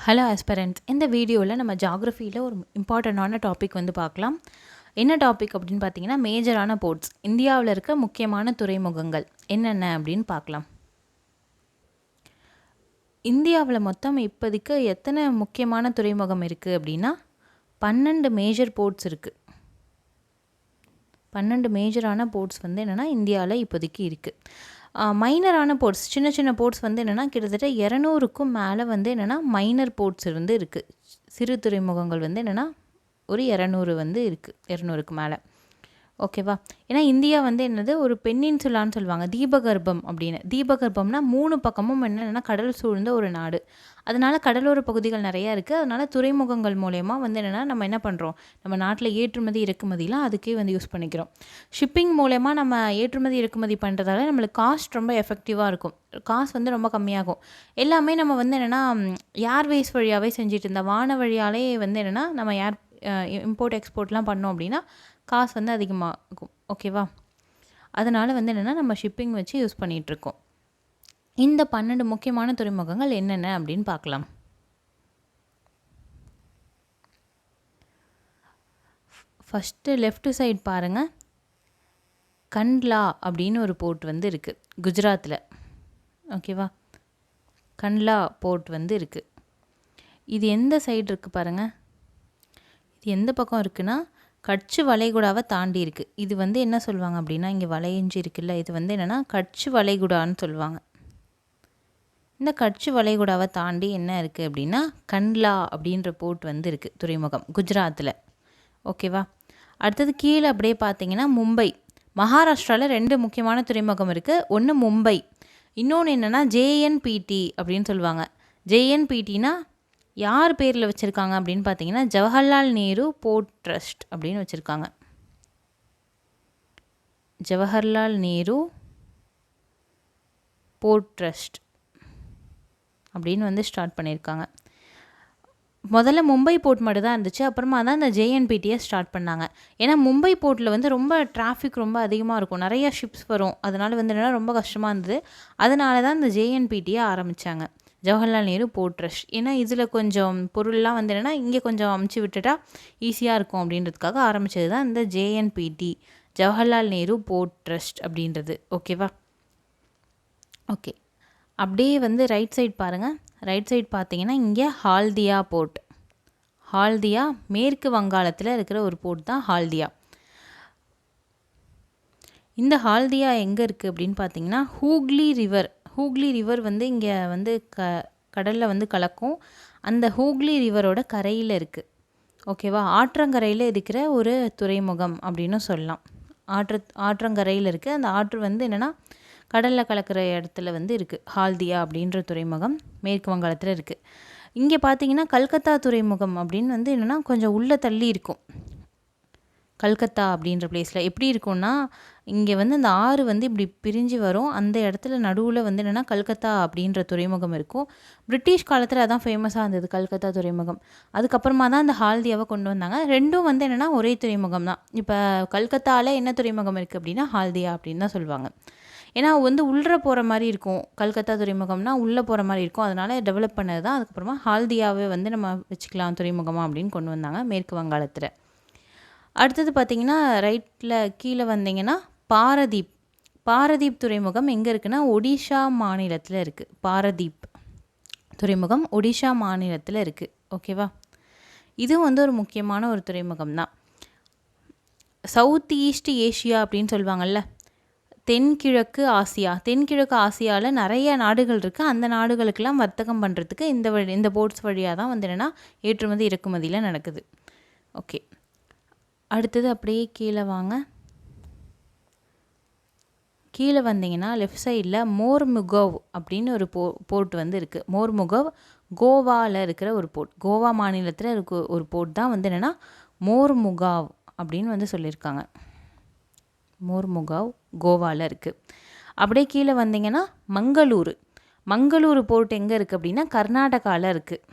Hello ஆஸ்பரண்ட்ஸ், இந்த வீடியோவில் நம்ம ஜாகிரஃபியில் ஒரு இம்பார்ட்டண்ட்டான டாபிக் வந்து பார்க்கலாம். என்ன டாபிக் அப்படின்னு பார்த்தீங்கன்னா, மேஜரான போர்ட்ஸ், இந்தியாவில் இருக்க முக்கியமான துறைமுகங்கள் என்னென்ன அப்படின்னு பார்க்கலாம். இந்தியாவில் மொத்தம் இப்போதைக்கு எத்தனை முக்கியமான துறைமுகம் இருக்குது அப்படின்னா 12 மேஜர் போர்ட்ஸ் இருக்குது. 12 மேஜரான போர்ட்ஸ் வந்து என்னென்னா இந்தியாவில் இப்போதைக்கு இருக்குது. மைனரான போர்ட்ஸ், சின்ன சின்ன போர்ட்ஸ் வந்து என்னென்னா கிட்டத்தட்ட 200க்கும் மேலே வந்து என்னென்னா மைனர் போர்ட்ஸ் வந்து இருக்குது. சிறு துறைமுகங்கள் வந்து என்னென்னா ஒரு 200 வந்து இருக்குது, 200க்கு மேலே. ஓகேவா? ஏன்னா இந்தியா வந்து என்னது ஒரு பென்னின்சுலான்னு சொல்லுவாங்க, தீபகற்பம் அப்படின்னு. தீபகற்பம்னா 3 பக்கமும் என்னென்னா கடல் சூழ்ந்த ஒரு நாடு. அதனால் கடலோர பகுதிகள் நிறையா இருக்குது. அதனால் துறைமுகங்கள் மூலயமா வந்து என்னென்னா நம்ம என்ன பண்ணுறோம், நம்ம நாட்டில் ஏற்றுமதி இறக்குமதிலாம் அதுக்கே வந்து யூஸ் பண்ணிக்கிறோம். ஷிப்பிங் மூலயமா நம்ம ஏற்றுமதி இறக்குமதி பண்ணுறதால நம்மளுக்கு காஸ்ட் ரொம்ப எஃபெக்டிவாக இருக்கும், காசு வந்து ரொம்ப கம்மியாகும். எல்லாமே நம்ம வந்து என்னென்னா ஏர்வேஸ் வழியாகவே செஞ்சுட்டு இருந்த வான வழியாலே வந்து என்னென்னா நம்ம இம்போர்ட் எக்ஸ்போர்ட்லாம் பண்ணோம் அப்படின்னா காசு வந்து அதிகமாகும். ஓகேவா? அதனால் வந்து என்னென்னா நம்ம ஷிப்பிங் வச்சு யூஸ் பண்ணிகிட்ருக்கோம். இந்த 12 முக்கியமான துறைமுகங்கள் என்னென்ன அப்படின்னு பார்க்கலாம். ஃபஸ்ட்டு லெஃப்ட் சைட் பாருங்கள், கண்ட்லா அப்படின்னு ஒரு போர்ட் வந்து இருக்குது குஜராத்தில். ஓகேவா? கண்ட்லா போர்ட் வந்து இருக்குது. இது எந்த சைடு இருக்குது பாருங்கள், இது எந்த பக்கம் இருக்குன்னா கட்ச் வளைகுடாவை தாண்டி இருக்குது. இது வந்து என்ன சொல்லுவாங்க அப்படின்னா, இங்கே வளைஞ்சி இருக்குல்ல, இது வந்து என்னென்னா கட்ச் வளைகுடான்னு சொல்லுவாங்க. இந்த கட்ச் வளைகுடாவை தாண்டி என்ன இருக்குது அப்படின்னா கண்ட்லா அப்படின்ற போர்ட் வந்து இருக்குது, துறைமுகம் குஜராத்தில். ஓகேவா? அடுத்தது கீழே அப்படியே பார்த்தீங்கன்னா மும்பை. மகாராஷ்டிராவில் 2 முக்கியமான துறைமுகம் இருக்குது. ஒன்று மும்பை, இன்னொன்று என்னென்னா ஜேஎன்பிடி அப்படின்னு சொல்லுவாங்க. ஜேஎன்பிடினா யார் பேரில் வச்சுருக்காங்க அப்படின்னு பார்த்தீங்கன்னா ஜவஹர்லால் நேரு போர்ட் ட்ரஸ்ட் அப்படின்னு வச்சுருக்காங்க. ஜவஹர்லால் நேரு போர்ட் ட்ரஸ்ட் அப்படின்னு வந்து ஸ்டார்ட் பண்ணியிருக்காங்க. முதல்ல மும்பை போர்ட் மட்டும் தான் இருந்துச்சு, அப்புறமா தான் இந்த ஜேஎன்பிடியை ஸ்டார்ட் பண்ணாங்க. ஏன்னா மும்பை போர்ட்டில் வந்து ரொம்ப டிராஃபிக் ரொம்ப அதிகமாக இருக்கும், நிறைய ஷிப்ஸ் வரும். அதனால் வந்து என்னென்னா ரொம்ப கஷ்டமாக இருந்தது. அதனால தான் இந்த ஜேஎன்பிடியை ஆரம்பித்தாங்க, ஜவஹர்லால் நேரு போர்ட் ட்ரஸ்ட். ஏன்னா இதில் கொஞ்சம் பொருள்லாம் வந்து என்னென்னா இங்கே கொஞ்சம் அமுச்சு விட்டுட்டா ஈஸியாக இருக்கும் அப்படின்றதுக்காக ஆரம்பித்தது தான் இந்த ஜேஎன்பிடி, ஜவஹர்லால் நேரு போர்ட் ட்ரஸ்ட் அப்படின்றது. ஓகேவா? ஓகே, அப்படியே வந்து ரைட் சைட் பாருங்கள். ரைட் சைட் பார்த்தீங்கன்னா இங்கே ஹால்தியா போர்ட். ஹால்தியா மேற்கு வங்காளத்தில் இருக்கிற ஒரு போர்ட் தான் ஹால்தியா. இந்த ஹால்தியா எங்கே இருக்குது அப்படின்னு பார்த்தீங்கன்னா ஹூக்ளி ரிவர் வந்து இங்கே வந்து கடலில் வந்து கலக்கும். அந்த ஹூக்ளி ரிவரோட கரையில் இருக்குது. ஓகேவா? ஆற்றங்கரையில் இருக்கிற ஒரு துறைமுகம் அப்படின்னு சொல்லலாம். ஆற்றங்கரையில் இருக்குது. அந்த ஆற்று வந்து என்னென்னா கடலில் கலக்கிற இடத்துல வந்து இருக்குது. ஹால்தியா அப்படின்ற துறைமுகம் மேற்கு வங்காளத்தில் இருக்குது. இங்கே பார்த்தீங்கன்னா கல்கத்தா துறைமுகம் அப்படின்னு வந்து என்னென்னா கொஞ்சம் உள்ளே தள்ளி இருக்கும். கல்கத்தா அப்படின்ற பிளேஸில் எப்படி இருக்கும்னா இங்கே வந்து அந்த ஆறு வந்து இப்படி பிரிஞ்சு வரும். அந்த இடத்துல நடுவில் வந்து என்னென்னா கல்கத்தா அப்படின்ற துறைமுகம் இருக்கும். பிரிட்டிஷ் காலத்தில் அதான் ஃபேமஸாக இருந்தது, கல்கத்தா துறைமுகம். அதுக்கப்புறமா தான் அந்த ஹால்தியாவை கொண்டு வந்தாங்க. ரெண்டும் வந்து என்னென்னா ஒரே துறைமுகம் தான். இப்போ கல்கத்தாவில் என்ன துறைமுகம் இருக்குது அப்படின்னா ஹால்தியா அப்படின்னு தான் சொல்லுவாங்க. ஏன்னா வந்து உள்ளே போகிற மாதிரி இருக்கும், கல்கத்தா துறைமுகம்னா உள்ளே போகிற மாதிரி இருக்கும். அதனால் டெவலப் பண்ணது தான். அதுக்கப்புறமா ஹால்தியாவை வந்து நம்ம வச்சுக்கலாம் துறைமுகமாக அப்படின்னு கொண்டு வந்தாங்க மேற்கு வங்காளத்தில். அடுத்தது பார்த்திங்கன்னா ரைட்டில் கீழே வந்தீங்கன்னா பாரதீப் துறைமுகம் எங்கே இருக்குன்னா ஒடிஷா மாநிலத்தில் இருக்குது. பாரதீப் துறைமுகம் ஒடிஷா மாநிலத்தில் இருக்குது. ஓகேவா? இதுவும் வந்து ஒரு முக்கியமான ஒரு துறைமுகம் தான். சவுத் ஈஸ்ட் ஏஷியா அப்படின்னு சொல்லுவாங்கள்ல, தென்கிழக்கு ஆசியாவில் நிறைய நாடுகள் இருக்குது. அந்த நாடுகளுக்கெல்லாம் வர்த்தகம் பண்ணுறதுக்கு இந்த போர்ட்ஸ் வழியாக தான் வந்து என்னென்னா ஏற்றுமதி இறக்குமதியில் நடக்குது. ஓகே, அடுத்தது அப்படியே கீழே வாங்க. கீழே வந்தீங்கன்னா லெஃப்ட் சைடில் மோர்முகவ் அப்படின்னு ஒரு போர்ட் வந்து இருக்குது. மோர்முகவ் கோவாவில் இருக்கிற ஒரு போர்ட், கோவா மாநிலத்தில் இருக்க ஒரு போர்ட் தான் வந்து என்னென்னா மோர்முகாவ் அப்படின்னு வந்து சொல்லியிருக்காங்க. மோர்முகாவ் கோவாவில் இருக்குது. அப்படியே கீழே வந்தீங்கன்னா மங்களூரு போர்ட் எங்கே இருக்குது அப்படின்னா கர்நாடகாவில் இருக்குது.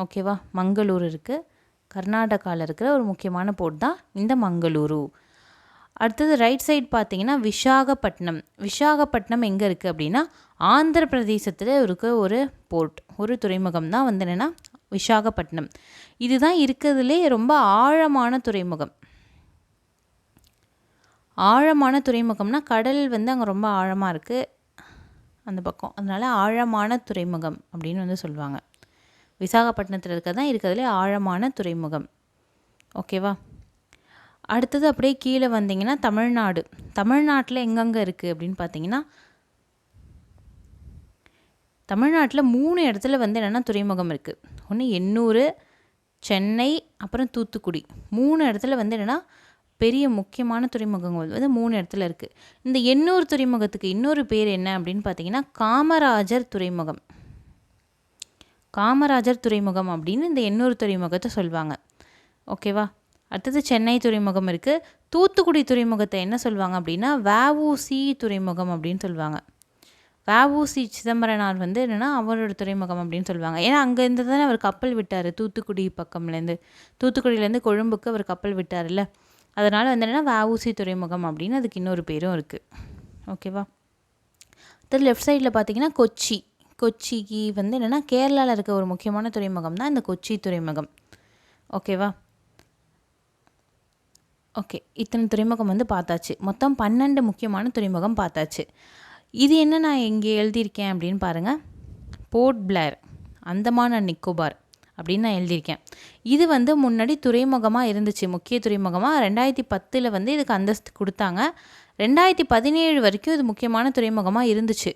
ஓகேவா? மங்களூர் இருக்குது, கர்நாடகாவில் இருக்கிற ஒரு முக்கியமான போர்ட் தான் இந்த மங்களூரு. அடுத்தது ரைட் சைட் பார்த்தீங்கன்னா விசாகப்பட்டினம் எங்கே இருக்குது அப்படின்னா ஆந்திர பிரதேசத்தில் இருக்க ஒரு போர்ட், ஒரு துறைமுகம் தான் வந்து என்னென்னா விசாகப்பட்டினம். இதுதான் இருக்கிறதுலே ரொம்ப ஆழமான துறைமுகம். ஆழமான துறைமுகம்னா கடல் வந்து அங்கே ரொம்ப ஆழமாக இருக்குது அந்த பக்கம், அதனால் ஆழமான துறைமுகம் அப்படின்னு வந்து சொல்லுவாங்க. விசாகப்பட்டினத்தில் தான் இருக்கிறதுலே ஆழமான துறைமுகம். ஓகேவா? அடுத்தது அப்படியே கீழே வந்தீங்கன்னா தமிழ்நாடு. தமிழ்நாட்டில் எங்கெங்கே இருக்குது அப்படின்னு பார்த்தீங்கன்னா, தமிழ்நாட்டில் 3 இடத்துல வந்து என்னென்னா துறைமுகம் இருக்குது. ஒன்று எண்ணூர், சென்னை, அப்புறம் தூத்துக்குடி. 3 இடத்துல வந்து என்னென்னா பெரிய முக்கியமான துறைமுகங்கள் வந்து 3 இடத்துல இருக்குது. இந்த எண்ணூர் துறைமுகத்துக்கு இன்னொரு பேர் என்ன அப்படின்னு பார்த்தீங்கன்னா காமராஜர் துறைமுகம். காமராஜர் துறைமுகம் அப்படின்னு இந்த எண்ணூர் துறைமுகத்தை சொல்லுவாங்க. ஓகேவா? அடுத்தது சென்னை துறைமுகம் இருக்குது. தூத்துக்குடி துறைமுகத்தை என்ன சொல்லுவாங்க அப்படின்னா வஉசி துறைமுகம் அப்படின்னு சொல்லுவாங்க. வஉசி சிதம்பரனார் வந்து என்னென்னா அவரோட துறைமுகம் அப்படின்னு சொல்லுவாங்க. ஏன்னா அங்கேருந்து தானே அவர் கப்பல் விட்டார், தூத்துக்குடி பக்கம்லேருந்து, தூத்துக்குடியிலேருந்து கொழும்புக்கு அவர் கப்பல் விட்டார்ல, அதனால் வந்து என்னென்னா வஉசி துறைமுகம் அப்படின்னு அதுக்கு இன்னொரு பேரும் இருக்குது. ஓகேவா? அது லெஃப்ட் சைடில் பார்த்தீங்கன்னா கொச்சி. கொச்சிக்கு வந்து என்னென்னா கேரளாவில் இருக்க ஒரு முக்கியமான துறைமுகம் தான் இந்த கொச்சி துறைமுகம். ஓகேவா? ஓகே, இத்தனை துறைமுகம் வந்து பார்த்தாச்சு. மொத்தம் 12 முக்கியமான துறைமுகம் பார்த்தாச்சு. இது என்ன நான் இங்கே எழுதியிருக்கேன் அப்படின்னு பாருங்கள், போர்ட் பிளேர், அந்தமான் அண்ட் நிக்கோபார் அப்படின்னு நான் எழுதியிருக்கேன். இது வந்து முன்னாடி துறைமுகமாக இருந்துச்சு, முக்கிய துறைமுகமாக. 2010 வந்து இதுக்கு அந்தஸ்து கொடுத்தாங்க. 2017 வரைக்கும் இது முக்கியமான துறைமுகமாக இருந்துச்சு.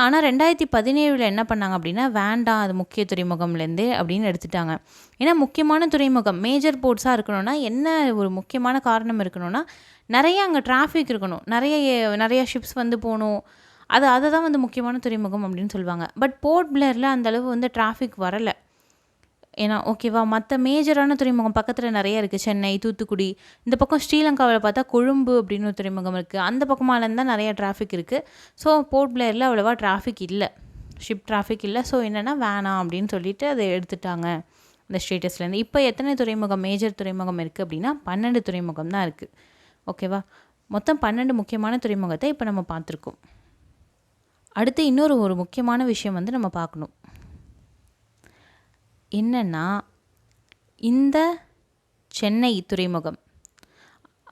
ஆனால் 2017 என்ன பண்ணாங்க அப்படின்னா வேண்டாம் அது முக்கிய துறைமுகம்லேருந்து அப்படின்னு எடுத்துட்டாங்க. ஏன்னா முக்கியமான துறைமுகம் மேஜர் போர்ட்ஸாக இருக்கணும்னா என்ன ஒரு முக்கியமான காரணம் இருக்கணும்னா நிறைய அங்கே டிராஃபிக் இருக்கணும், நிறைய ஷிப்ஸ் வந்து போகணும். அதை தான் வந்து முக்கியமான துறைமுகம் அப்படின்னு சொல்லுவாங்க. பட் போர்ட் பிளேரில் அந்தளவு வந்து டிராஃபிக் வரலை. ஏன்னா ஓகேவா, மற்ற மேஜரான துறைமுகம் பக்கத்தில் நிறைய இருக்குது, சென்னை, தூத்துக்குடி. இந்த பக்கம் ஸ்ரீலங்காவில் பார்த்தா கொழும்பு அப்படின்னு ஒரு துறைமுகம் இருக்குது, அந்த பக்கமாலேருந்து தான் நிறைய டிராஃபிக் இருக்குது. ஸோ போர்ட் பிளேரில் அவ்வளோவா டிராஃபிக் இல்லை, ஷிப் டிராஃபிக் இல்லை. ஸோ என்னென்னா வேணாம் அப்படின்னு சொல்லிட்டு அதை எடுத்துட்டாங்க இந்த ஸ்டேட்டஸ்லேருந்து. இப்போ எத்தனை துறைமுகம் மேஜர் துறைமுகம் இருக்குது அப்படின்னா 12 துறைமுகம் தான் இருக்குது. ஓகேவா? மொத்தம் 12 முக்கியமான துறைமுகத்தை இப்போ நம்ம பார்த்துருக்கோம். அடுத்து இன்னொரு முக்கியமான விஷயம் வந்து நம்ம பார்க்கணும். என்னென்னா இந்த சென்னை துறைமுகம்,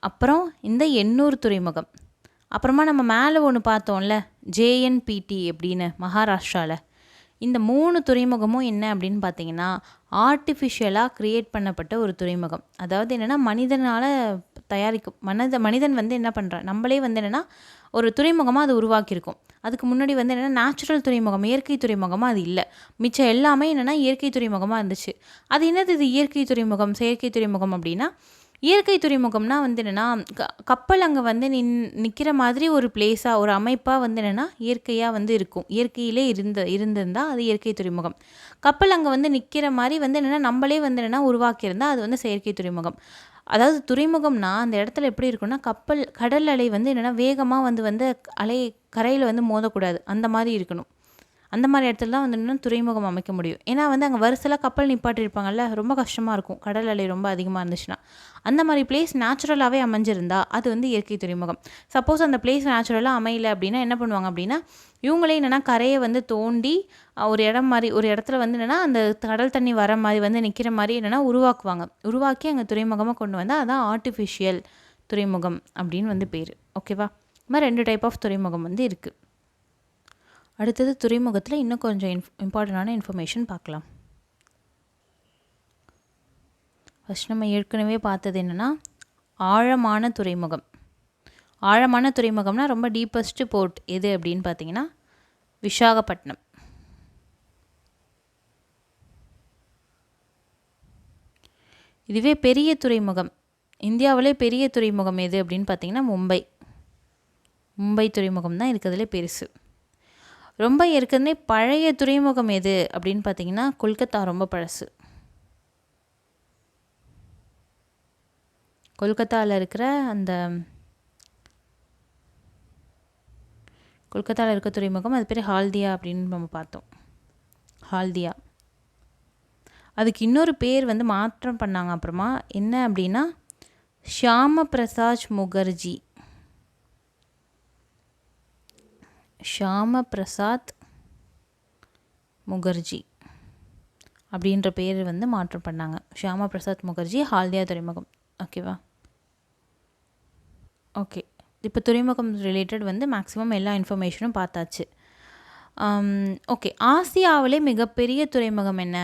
அப்புறம் இந்த எண்ணூர் துறைமுகம், அப்புறமா நம்ம மேலே ஒன்று பார்த்தோம்ல ஜேஎன்பிடி அப்படின்னு மகாராஷ்டிராவில், இந்த 3 துறைமுகமும் என்ன அப்படின்னு பார்த்தீங்கன்னா ஆர்டிஃபிஷியலாக க்ரியேட் பண்ணப்பட்ட ஒரு துறைமுகம். அதாவது என்னென்னா மனிதனால் மனிதன் வந்து என்ன பண்ணுறான், நம்மளே வந்து என்னென்னா ஒரு துறைமுகமாக அது உருவாக்கியிருக்கும். அதுக்கு முன்னாடி வந்து என்னென்னா நேச்சுரல் துறைமுகம், இயற்கை துறைமுகமாக அது இல்லை. மிச்சம் எல்லாமே என்னென்னா இயற்கை துறைமுகமாக இருந்துச்சு. அது என்னது இது இயற்கை துறைமுகம் செயற்கை துறைமுகம் அப்படின்னா, இயற்கை துறைமுகம்னா வந்து என்னென்னா கப்பல் அங்கே வந்து நிற்கிற மாதிரி ஒரு பிளேஸாக ஒரு அமைப்பாக வந்து என்னென்னா இயற்கையாக வந்து இருக்கும். இயற்கையிலே இருந்திருந்தால் அது இயற்கை துறைமுகம். கப்பல் அங்கே வந்து நிற்கிற மாதிரி வந்து என்னென்னா நம்மளே வந்து என்னென்னா உருவாக்கியிருந்தால் அது வந்து செயற்கை துறைமுகம். அதாவது துறைமுகம்னா அந்த இடத்துல எப்படி இருக்குன்னா கடல் அலை வந்து என்னென்னா வேகமாக வந்து அலை கரையில் வந்து மோதக்கூடாது, அந்த மாதிரி இருக்கணும். அந்த மாதிரி இடத்துல தான் வந்து இன்னும் துறைமுகம் அமைக்க முடியும். ஏன்னா வந்து அங்கே வரிசையில் கப்பல் நிப்பாட்டியிருப்பாங்கல்ல, ரொம்ப கஷ்டமாக இருக்கும் கடல் அலை ரொம்ப அதிகமாக இருந்துச்சுன்னா. அந்த மாதிரி பிளேஸ் நேச்சுரலாகவே அமைஞ்சிருந்தா அது வந்து இயற்கை துறைமுகம். சப்போஸ் அந்த பிளேஸ் நேச்சுரலாக அமையலை அப்படின்னா என்ன பண்ணுவாங்க அப்படின்னா இவங்களே என்னென்னா கரையை வந்து தோண்டி ஒரு இடத்துல வந்து என்னென்னா அந்த கடல் தண்ணி வர மாதிரி வந்து நிற்கிற மாதிரி என்னென்னா உருவாக்கி அங்கே துறைமுகமாக கொண்டு வந்தால் அதான் ஆர்டிஃபிஷியல் துறைமுகம் அப்படின்னு வந்து பேர். ஓகேவா? இது மாதிரி 2 டைப் ஆஃப் துறைமுகம் வந்து இருக்குது. அடுத்தது துறைமுகத்தில் இன்னும் கொஞ்சம் இம்பார்ட்டண்டான இன்ஃபர்மேஷன் பார்க்கலாம். ஃபஸ்ட் நம்ம ஏற்கனவே பார்த்தது என்னென்னா ஆழமான துறைமுகம். ஆழமான துறைமுகம்னா ரொம்ப டீப்பஸ்ட்டு போர்ட் எது அப்படின்னு பார்த்தீங்கன்னா விசாகப்பட்டினம். இதுவே பெரிய துறைமுகம், இந்தியாவிலே பெரிய துறைமுகம் எது அப்படின்னு பார்த்தீங்கன்னா மும்பை துறைமுகம் தான் இருக்கிறதுலே பெருசு. ரொம்ப ஏற்கனவே பழைய துறைமுகம் எது அப்படின்னு பார்த்தீங்கன்னா கொல்கத்தா ரொம்ப பழசு. கொல்கத்தாவில் இருக்க துறைமுகம் அது பேர் ஹால்தியா அப்படின்னு நம்ம பார்த்தோம். ஹால்தியா அதுக்கு இன்னொரு பேர் வந்து மாற்றம் பண்ணாங்க அப்புறமா, என்ன அப்படின்னா ஷியாம பிரசாத் முகர்ஜி அப்படின்ற பேர் வந்து மாற்றம் பண்ணாங்க. ஷியாமா பிரசாத் முகர்ஜி ஹால்தியா துறைமுகம். ஓகேவா? ஓகே, இப்போ துறைமுகம் ரிலேட்டட் வந்து மேக்ஸிமம் எல்லா இன்ஃபர்மேஷனும் பார்த்தாச்சு. ஓகே, ஆசியாவிலே மிகப்பெரிய துறைமுகம் என்ன,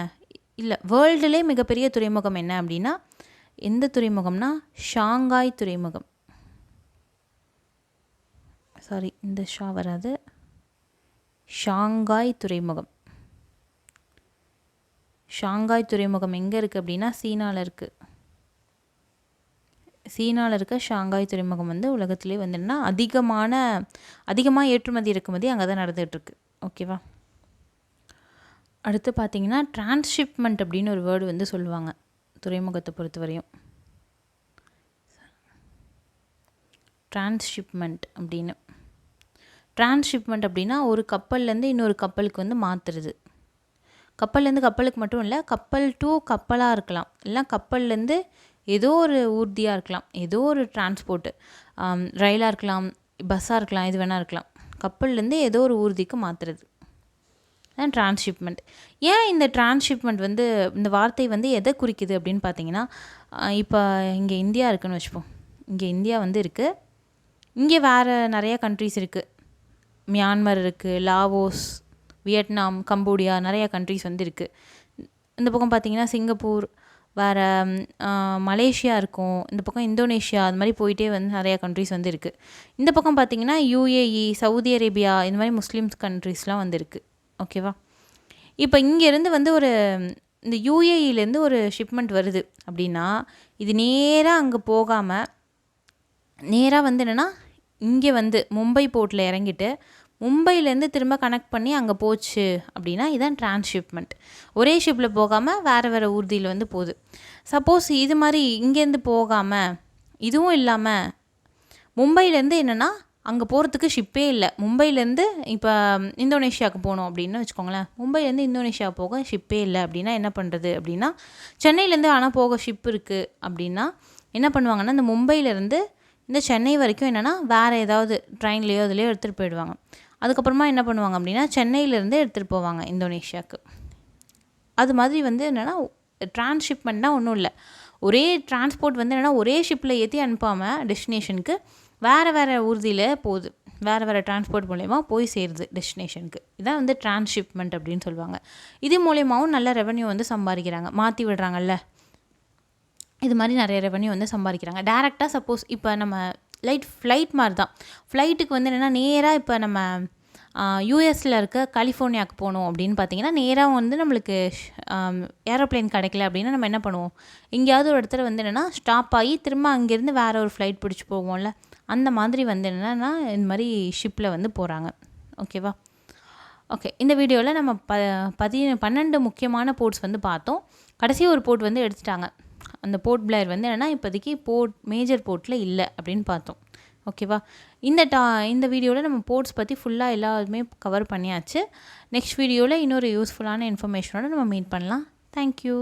இல்லை வேர்ல்டுலே மிகப்பெரிய துறைமுகம் என்ன அப்படின்னா எந்த துறைமுகம்னா ஷாங்காய் துறைமுகம். சாரி, இந்த ஷா வராது, ஷாங்காய் துறைமுகம். ஷாங்காய் துறைமுகம் எங்கே இருக்குது அப்படின்னா சீனாவில் இருக்குது. சீனாவில் இருக்க ஷாங்காய் துறைமுகம் வந்து உலகத்திலே வந்துன்னா அதிகமாக ஏற்றுமதி இறக்குமதி அங்கே தான் நடந்துகிட்ருக்கு. ஓகேவா? அடுத்து பார்த்திங்கன்னா டிரான்ஸ்ஷிப்மெண்ட் அப்படின்னு ஒரு வேர்டு வந்து சொல்லுவாங்க துறைமுகத்தை பொறுத்தவரையும். டிரான்ஸ்ஷிப்மெண்ட் அப்படின்னா ஒரு கப்பல்லேருந்து இன்னொரு கப்பலுக்கு வந்து மாற்றுறது. கப்பல்லேருந்து கப்பலுக்கு மட்டும் இல்லை, கப்பல் டு கப்பலாக இருக்கலாம், இல்லை கப்பல்லேருந்து ஏதோ ஒரு ஊர்தியாக இருக்கலாம், ஏதோ ஒரு டிரான்ஸ்போர்ட்டு, ரயிலாக இருக்கலாம், பஸ்ஸாக இருக்கலாம், இது வேணால் இருக்கலாம். கப்பல்லேருந்து ஏதோ ஒரு ஊர்திக்கு மாற்றுறது தான் டிரான்ஸ்ஷிப்மெண்ட். ஏன் இந்த டிரான்ஸ்ஷிப்மெண்ட் வந்து இந்த வார்த்தை வந்து எதை குறிக்குது அப்படின்னு பார்த்தீங்கன்னா, இப்போ இங்கே இந்தியா இருக்குதுன்னு வச்சுப்போம். இங்கே இந்தியா வந்து இருக்குது, இங்கே வேறு நிறையா கண்ட்ரிஸ் இருக்குது. மியான்மர் இருக்குது, லாவோஸ், வியட்நாம், கம்போடியா, நிறையா கண்ட்ரிஸ் வந்து இருக்குது. இந்த பக்கம் பார்த்திங்கன்னா சிங்கப்பூர், வேறு மலேசியா இருக்கும், இந்த பக்கம் இந்தோனேஷியா, அது மாதிரி போயிட்டே வந்து நிறையா கண்ட்ரிஸ் வந்து இருக்குது. இந்த பக்கம் பார்த்திங்கன்னா யூஏஇ, சவுதி அரேபியா, இந்த மாதிரி முஸ்லீம்ஸ் கண்ட்ரிஸ்லாம் வந்து இருக்குது. ஓகேவா? இப்போ இங்கேருந்து வந்து இந்த யூஏஇலேருந்து ஒரு ஷிப்மெண்ட் வருது அப்படின்னா இது நேராக அங்கே போகாமல் நேராக வந்து என்னென்னா இங்கே வந்து மும்பை போர்ட்டில் இறங்கிட்டு மும்பையிலேருந்து திரும்ப கனெக்ட் பண்ணி அங்கே போச்சு அப்படின்னா இதுதான் டிரான்ஸ்ஷிப்மெண்ட். ஒரே ஷிப்பில் போகாமல் வேறு ஊர்தியில் வந்து போகுது. சப்போஸ் இது மாதிரி இங்கேருந்து போகாமல் இதுவும் இல்லாமல் மும்பையிலேருந்து என்னென்னா அங்கே போகிறதுக்கு ஷிப்பே இல்லை, மும்பையிலேருந்து இப்போ இந்தோனேஷியாவுக்கு போகணும் அப்படின்னு வச்சுக்கோங்களேன், மும்பையிலேருந்து இந்தோனேஷியா போக ஷிப்பே இல்லை அப்படின்னா என்ன பண்ணுறது அப்படின்னா சென்னையிலேருந்து ஆனால் போக ஷிப் இருக்குது அப்படின்னா என்ன பண்ணுவாங்கன்னா இந்த மும்பையிலேருந்து இந்த சென்னை வரைக்கும் என்னென்னா வேறு ஏதாவது ட்ரெயின்லேயோ இதுலேயோ எடுத்துகிட்டு போயிடுவாங்க. அதுக்கப்புறமா என்ன பண்ணுவாங்க அப்படின்னா சென்னையிலேருந்து எடுத்துகிட்டு போவாங்க இந்தோனேஷியாவுக்கு. அது மாதிரி வந்து என்னென்னா டிரான்ஸ்ஷிப்மெண்ட்னால் ஒன்றும் இல்லை, ஒரே டிரான்ஸ்போர்ட் வந்து என்னென்னா ஒரே ஷிப்பில் ஏற்றி அனுப்பாமல் டெஸ்டினேஷனுக்கு வேறு ஊர்தியில் போகுது, வேறு டிரான்ஸ்போர்ட் மூலயமா போய் சேருது டெஸ்டினேஷனுக்கு. இதான் வந்து டிரான்ஸ்ஷிப்மெண்ட் அப்படின்னு சொல்லுவாங்க. இது மூலயமாவும் நல்ல ரெவன்யூ வந்து சம்பாதிக்கிறாங்க, மாற்றி விடுறாங்கல்ல, இது மாதிரி நிறைய ரெவன்யூ வந்து சம்பாதிக்கிறாங்க. டேரெக்டாக சப்போஸ் இப்போ நம்ம ஃப்ளைட் மாதிரி தான், ஃப்ளைட்டுக்கு வந்து என்னென்னா நேராக இப்போ நம்ம யூஎஸில் இருக்க கலிஃபோர்னியாவுக்கு போகணும் அப்படின்னு பார்த்தீங்கன்னா நேராக வந்து நம்மளுக்கு ஏரோப்ளேன் கிடைக்கல அப்படின்னா நம்ம என்ன பண்ணுவோம், எங்கேயாவது ஒரு இடத்துல வந்து என்னென்னா ஸ்டாப் ஆகி திரும்ப அங்கேருந்து வேறு ஒரு ஃப்ளைட் பிடிச்சி போவோம்ல, அந்த மாதிரி வந்து என்னென்னா இந்த மாதிரி ஷிப்பில் வந்து போகிறாங்க. ஓகேவா? ஓகே, இந்த வீடியோவில் நம்ம 12 முக்கியமான போர்ட்ஸ் வந்து பார்த்தோம். கடைசி ஒரு போர்ட் வந்து எடுத்துட்டாங்க. அந்த போர்ட் பிளேயர் வந்து என்னென்னா இப்போதைக்கு மேஜர் போர்ட்டில் இல்லை அப்படின்னு பார்த்தோம். ஓகேவா? இந்த வீடியோவில் நம்ம போர்ட்ஸ் பற்றி ஃபுல்லாக எல்லாருமே கவர் பண்ணியாச்சு. நெக்ஸ்ட் வீடியோவில் இன்னொரு யூஸ்ஃபுல்லான இன்ஃபர்மேஷனோட நம்ம மீட் பண்ணலாம். தேங்க்யூ.